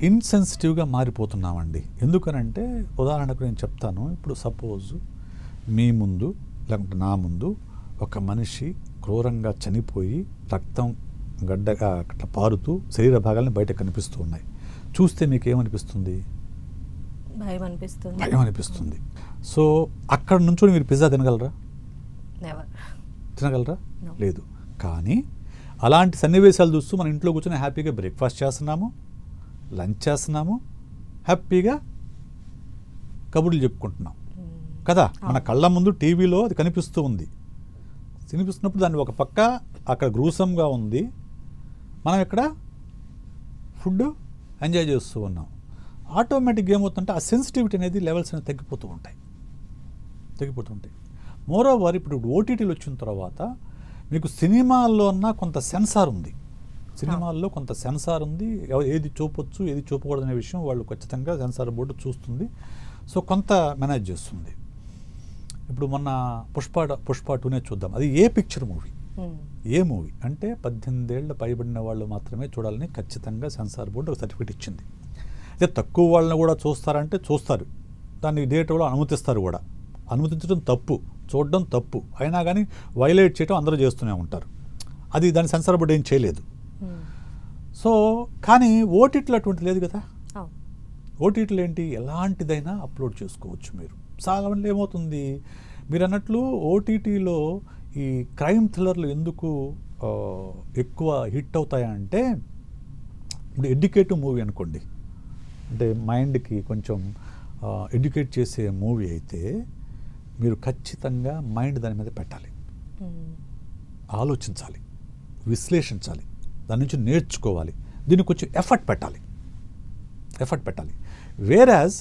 ఇన్సెన్సిటివ్గా మారిపోతున్నామండి. ఎందుకనంటే ఉదాహరణకు నేను చెప్తాను. ఇప్పుడు సపోజ్ మీ ముందు లేకుంటే నా ముందు ఒక మనిషి క్రూరంగా చనిపోయి రక్తం గడ్డగా అట్లా పారుతూ శరీర భాగాలను బయట కనిపిస్తూ ఉన్నాయి. చూస్తే మీకు ఏమనిపిస్తుంది? భయం అనిపిస్తుంది. సో అక్కడ నుంచో మీరు పిజ్జా తినగలరా? తినగలరా? లేదు. కానీ అలాంటి సన్నివేశాలు చూస్తూ మన ఇంట్లో కూర్చొని హ్యాపీగా బ్రేక్ఫాస్ట్ చేస్తున్నాము, లంచ్ చేస్తున్నాము, హ్యాపీగా కబుర్లు చెప్పుకుంటున్నాం కదా. మన కళ్ళ ముందు టీవీలో అది కనిపిస్తూ ఉంది. కనిపిస్తున్నప్పుడు దాన్ని ఒక పక్క అక్కడ గ్రూసంగా ఉంది, మనం ఇక్కడ ఫుడ్ ఎంజాయ్ చేస్తూ ఉన్నాం. ఆటోమేటిక్గా ఏమవుతుందంటే ఆ సెన్సిటివిటీ అనేది లెవెల్స్ అనేది తగ్గిపోతూ ఉంటాయి. మోరోవర్ ఇప్పుడు ఓటీటీలు వచ్చిన తర్వాత మీకు సినిమాల్లో ఉన్న కొంత సెన్సార్ ఉంది. సినిమాల్లో కొంత సెన్సార్ ఉంది. ఏది చూపొచ్చు ఏది చూపకూడదు అనే విషయం వాళ్ళు ఖచ్చితంగా సెన్సార్ బోర్డు చూస్తుంది. సో కొంత మేనేజ్ చేస్తుంది. ఇప్పుడు మొన్న పుష్ప 2 చూద్దాం. అది ఏ పిక్చర్ మూవీ, ఏ మూవీ అంటే 18 ఏళ్ళ పైబడిన వాళ్ళు మాత్రమే చూడాలని ఖచ్చితంగా సెన్సార్ బోర్డు ఒక సర్టిఫికేట్ ఇచ్చింది. అయితే తక్కువ వాళ్ళని కూడా చూస్తారంటే చూస్తారు, దాన్ని థియేటర్లో అనుమతిస్తారు కూడా. అనుమతించడం తప్పు, చూడడం తప్పు, అయినా కానీ వైలేట్ చేయడం అందరూ చేస్తూనే ఉంటారు. అది దాని సెన్సార్ బోర్డు ఏం చేయలేదు. సో కానీ ఓటీటీలో అటువంటి లేదు కదా. ఓటీటీలు ఏంటి, ఎలాంటిదైనా అప్లోడ్ చేసుకోవచ్చు మీరు. సాధారణంగా ఏమవుతుంది, మీరు అన్నట్లు ఓటీటీలో ఈ క్రైమ్ థ్రిల్లర్లు ఎందుకు ఎక్కువ హిట్ అవుతాయంటే, ఇప్పుడు ఎడ్యుకేటివ్ మూవీ అనుకోండి, అంటే మైండ్కి కొంచెం ఎడ్యుకేట్ చేసే మూవీ అయితే మీరు ఖచ్చితంగా మైండ్ దాని మీద పెట్టాలి, ఆలోచించాలి, విశ్లేషించాలి, దాని నుంచి నేర్చుకోవాలి, దీనికి కొంచెం ఎఫర్ట్ పెట్టాలి. వేరాజ్